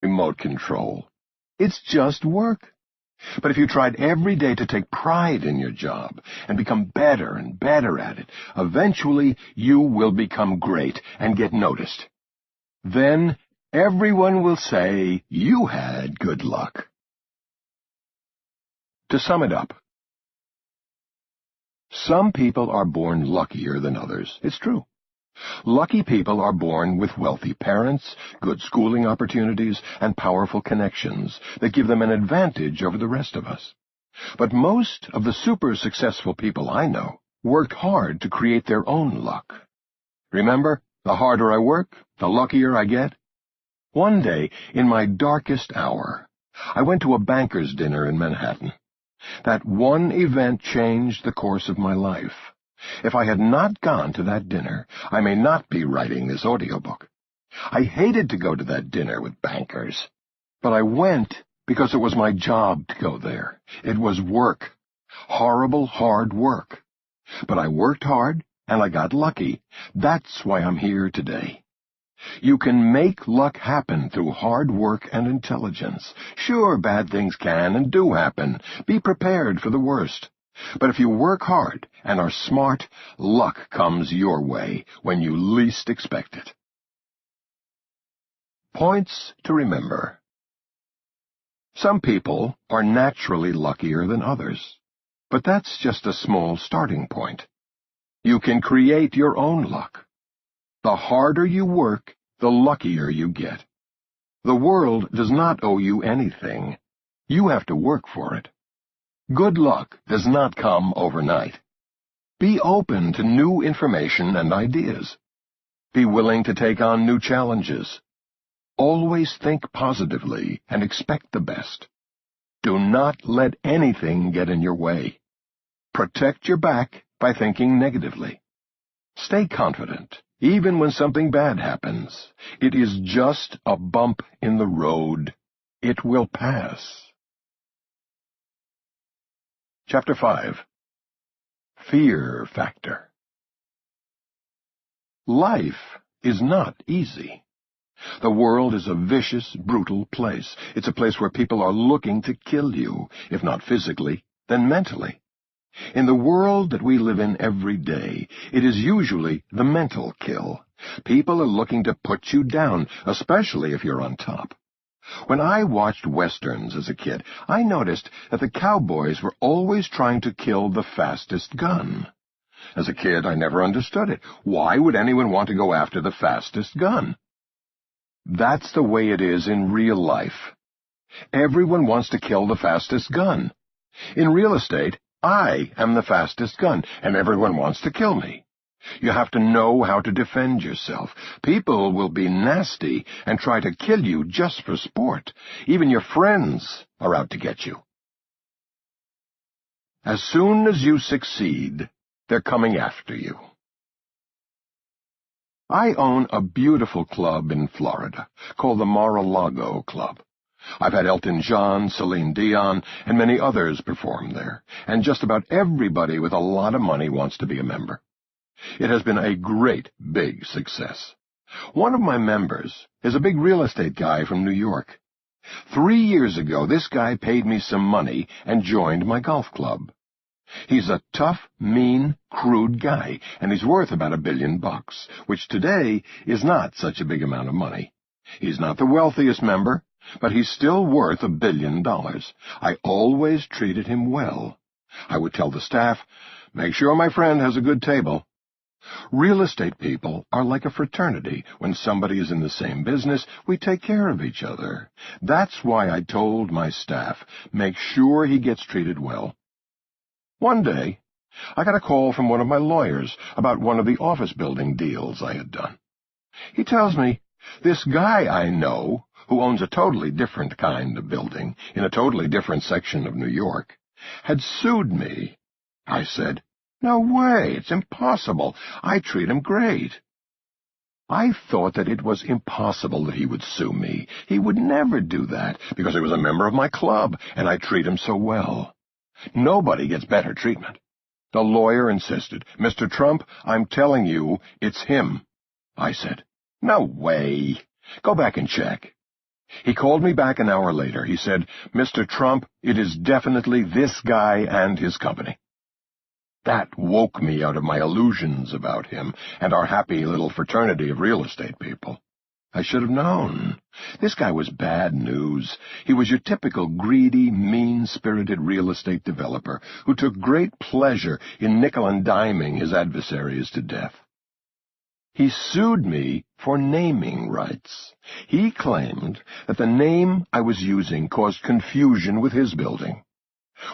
remote control. It's just work. But if you tried every day to take pride in your job and become better and better at it, eventually you will become great and get noticed. Then everyone will say you had good luck. To sum it up, some people are born luckier than others. It's true. Lucky people are born with wealthy parents, good schooling opportunities, and powerful connections that give them an advantage over the rest of us. But most of the super successful people I know worked hard to create their own luck. Remember, the harder I work, the luckier I get. One day, in my darkest hour, I went to a banker's dinner in Manhattan. That one event changed the course of my life. If I had not gone to that dinner, I may not be writing this audiobook. I hated to go to that dinner with bankers, but I went because it was my job to go there. It was work. Horrible, hard work. But I worked hard, and I got lucky. That's why I'm here today. You can make luck happen through hard work and intelligence. Sure, bad things can and do happen. Be prepared for the worst. But if you work hard and are smart, luck comes your way when you least expect it. Points to remember. Some people are naturally luckier than others, but that's just a small starting point. You can create your own luck. The harder you work, the luckier you get. The world does not owe you anything. You have to work for it. Good luck does not come overnight. Be open to new information and ideas. Be willing to take on new challenges. Always think positively and expect the best. Do not let anything get in your way. Protect your back by thinking negatively. Stay confident, even when something bad happens. It is just a bump in the road. It will pass. Chapter 5. Fear Factor. Life is not easy. The world is a vicious, brutal place. It's a place where people are looking to kill you, if not physically, then mentally. In the world that we live in every day, it is usually the mental kill. People are looking to put you down, especially if you're on top. When I watched westerns as a kid, I noticed that the cowboys were always trying to kill the fastest gun. As a kid, I never understood it. Why would anyone want to go after the fastest gun? That's the way it is in real life. Everyone wants to kill the fastest gun. In real estate, I am the fastest gun, and everyone wants to kill me. You have to know how to defend yourself. People will be nasty and try to kill you just for sport. Even your friends are out to get you. As soon as you succeed, they're coming after you. I own a beautiful club in Florida called the Mar-a-Lago Club. I've had Elton John, Celine Dion, and many others perform there, and just about everybody with a lot of money wants to be a member. It has been a great, big success. One of my members is a big real estate guy from New York. 3 years ago, this guy paid me some money and joined my golf club. He's a tough, mean, crude guy, and he's worth about $1 billion, which today is not such a big amount of money. He's not the wealthiest member, but he's still worth $1 billion. I always treated him well. I would tell the staff, "Make sure my friend has a good table." Real estate people are like a fraternity. When somebody is in the same business, we take care of each other. That's why I told my staff, make sure he gets treated well. One day, I got a call from one of my lawyers about one of the office building deals I had done. He tells me, this guy I know, who owns a totally different kind of building in a totally different section of New York, had sued me. I said, "No way, it's impossible. I treat him great." I thought that it was impossible that he would sue me. He would never do that, because he was a member of my club, and I treat him so well. Nobody gets better treatment. The lawyer insisted, "Mr. Trump, I'm telling you, it's him." I said, "No way. Go back and check." He called me back an hour later. He said, "Mr. Trump, it is definitely this guy and his company." That woke me out of my illusions about him and our happy little fraternity of real estate people. I should have known. This guy was bad news. He was your typical greedy, mean-spirited real estate developer who took great pleasure in nickel-and-diming his adversaries to death. He sued me for naming rights. He claimed that the name I was using caused confusion with his building.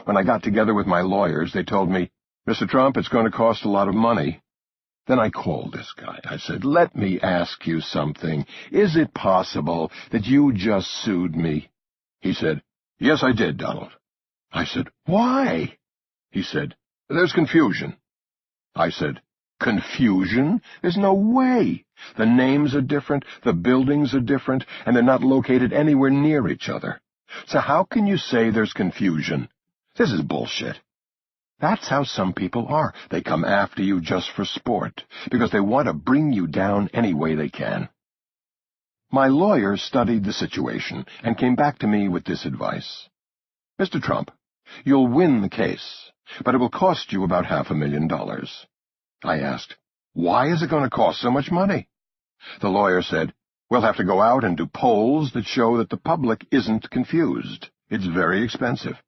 When I got together with my lawyers, they told me, "Mr. Trump, it's going to cost a lot of money." Then I called this guy. I said, "Let me ask you something. Is it possible that you just sued me?" He said, "Yes, I did, Donald." I said, "Why?" He said, "There's confusion." I said, "Confusion? There's no way. The names are different, the buildings are different, and they're not located anywhere near each other. So how can you say there's confusion? This is bullshit." That's how some people are. They come after you just for sport, because they want to bring you down any way they can. My lawyer studied the situation and came back to me with this advice. "Mr. Trump, you'll win the case, but it will cost you about $500,000. I asked, "Why is it going to cost so much money?" The lawyer said, "We'll have to go out and do polls that show that the public isn't confused. It's very expensive."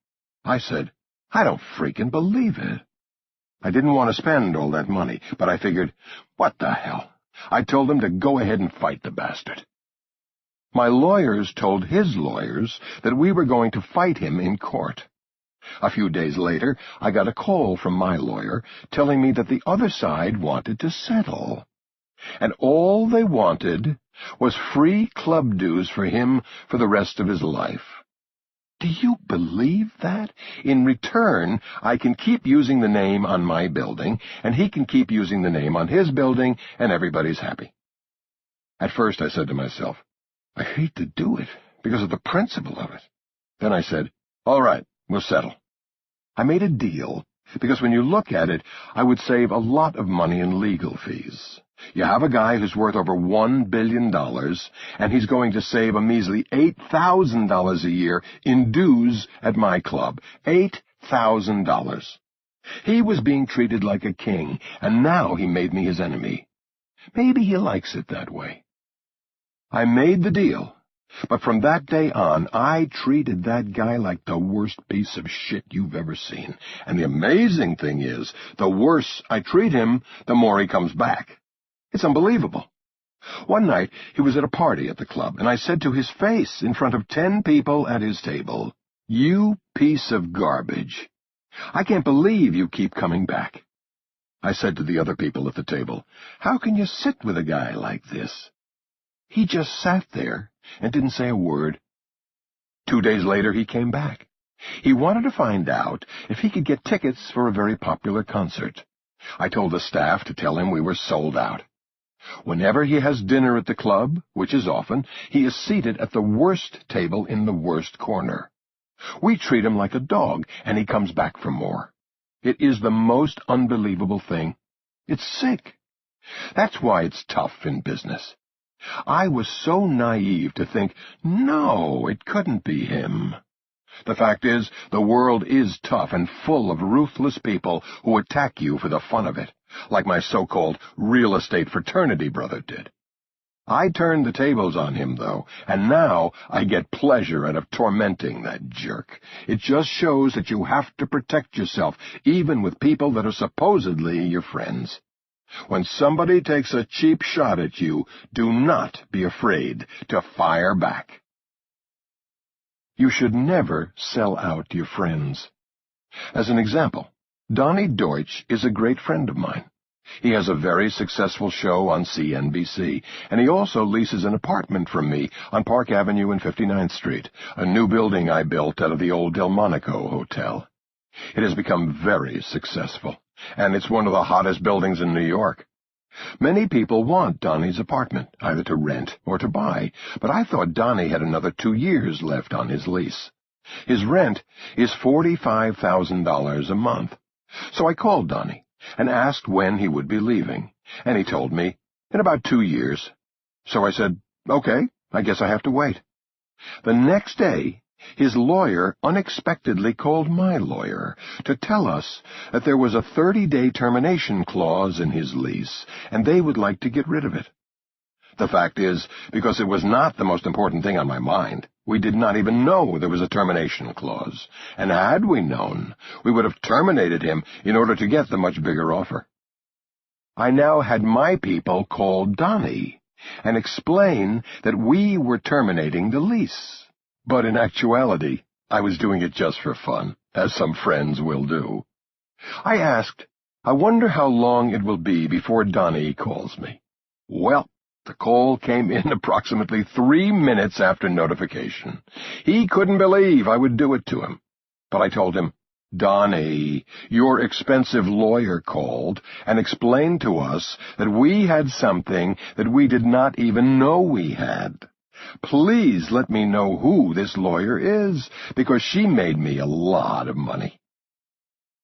I said, "I don't freaking believe it." I didn't want to spend all that money, but I figured, what the hell? I told him to go ahead and fight the bastard. My lawyers told his lawyers that we were going to fight him in court. A few days later, I got a call from my lawyer telling me that the other side wanted to settle. And all they wanted was free club dues for him for the rest of his life. Do you believe that? In return, I can keep using the name on my building, and he can keep using the name on his building, and everybody's happy. At first I said to myself, I hate to do it because of the principle of it. Then I said, all right, we'll settle. I made a deal because when you look at it, I would save a lot of money in legal fees. You have a guy who's worth over $1 billion, and he's going to save a measly $8,000 a year in dues at my club. $8,000. He was being treated like a king, and now he made me his enemy. Maybe he likes it that way. I made the deal, but from that day on, I treated that guy like the worst piece of shit you've ever seen. And the amazing thing is, the worse I treat him, the more he comes back. It's unbelievable. One night, he was at a party at the club, and I said to his face, in front of 10 people at his table, "You piece of garbage. I can't believe you keep coming back." I said to the other people at the table, "How can you sit with a guy like this?" He just sat there and didn't say a word. 2 days later, he came back. He wanted to find out if he could get tickets for a very popular concert. I told the staff to tell him we were sold out. Whenever he has dinner at the club, which is often, he is seated at the worst table in the worst corner. We treat him like a dog, and he comes back for more. It is the most unbelievable thing. It's sick. That's why it's tough in business. I was so naive to think, no, it couldn't be him. The fact is, the world is tough and full of ruthless people who attack you for the fun of it, like my so-called real estate fraternity brother did. I turned the tables on him, though, and now I get pleasure out of tormenting that jerk. It just shows that you have to protect yourself, even with people that are supposedly your friends. When somebody takes a cheap shot at you, do not be afraid to fire back. You should never sell out your friends. As an example, Donnie Deutsch is a great friend of mine. He has a very successful show on CNBC, and he also leases an apartment from me on Park Avenue and 59th Street, a new building I built out of the old Delmonico Hotel. It has become very successful, and it's one of the hottest buildings in New York. Many people want Donnie's apartment, either to rent or to buy, but I thought Donnie had another 2 years left on his lease. His rent is $45,000 a month. So I called Donnie and asked when he would be leaving, and he told me in about 2 years. So I said, okay, I guess I have to wait. The next day, his lawyer unexpectedly called my lawyer to tell us that there was a 30-day termination clause in his lease, and they would like to get rid of it. The fact is, because it was not the most important thing on my mind, we did not even know there was a termination clause, and had we known, we would have terminated him in order to get the much bigger offer. I now had my people call Donnie and explain that we were terminating the lease. But in actuality, I was doing it just for fun, as some friends will do. I asked, I wonder how long it will be before Donnie calls me. Well, the call came in approximately 3 minutes after notification. He couldn't believe I would do it to him. But I told him, Donnie, your expensive lawyer called and explained to us that we had something that we did not even know we had. Please let me know who this lawyer is, because she made me a lot of money.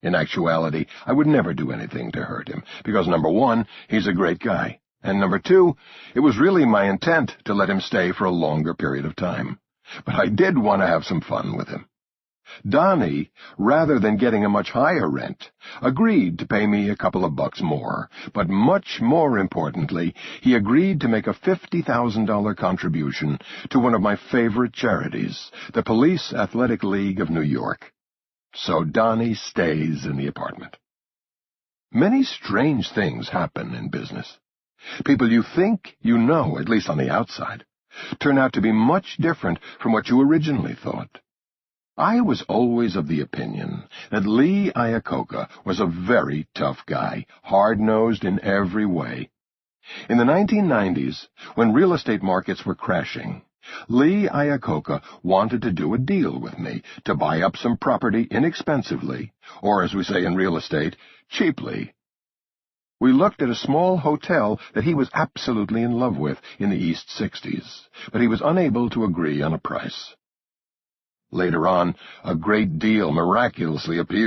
In actuality, I would never do anything to hurt him, because number one, he's a great guy, and number two, it was really my intent to let him stay for a longer period of time. But I did want to have some fun with him. Donnie, rather than getting a much higher rent, agreed to pay me a couple of bucks more, but much more importantly, he agreed to make a $50,000 contribution to one of my favorite charities, the Police Athletic League of New York. So Donnie stays in the apartment. Many strange things happen in business. People you think you know, at least on the outside, turn out to be much different from what you originally thought. I was always of the opinion that Lee Iacocca was a very tough guy, hard-nosed in every way. In the 1990s, when real estate markets were crashing, Lee Iacocca wanted to do a deal with me to buy up some property inexpensively, or as we say in real estate, cheaply. We looked at a small hotel that he was absolutely in love with in the East 60s, but he was unable to agree on a price. Later on, a great deal miraculously appeared.